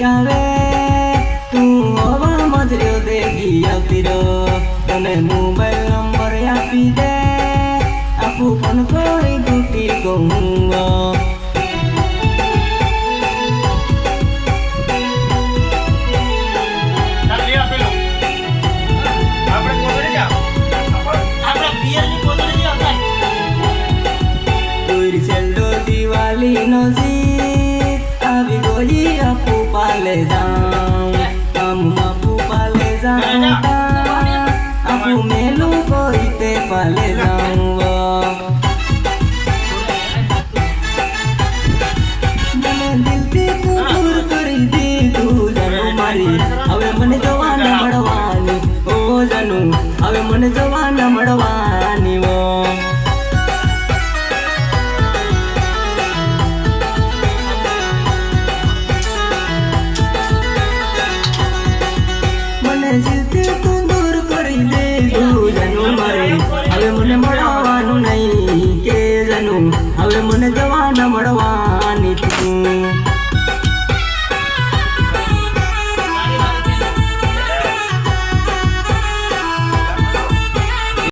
આવે તું હવા મજર્યો દેખી આવતી રો તને મોબાઈલ નંબર આપી દે આપું પણ કોઈ તૂટી કહું नजीक अभी गोली अपू पाले जाऊं हम अपू पाले जाऊं अपू मेलू कोई ते पाले जाऊं મને દિલથી તું દૂર કરી દીધું જાનું મારી હવે મને જવાના મળવાની ઓ જાનું હવે મને જવાના મળવાની ઓ જીવતી તું દૂર કરી દે જાનું મારે હવે મને મળવાનું નહીં કે જાનું હવે મને જવાના મળવા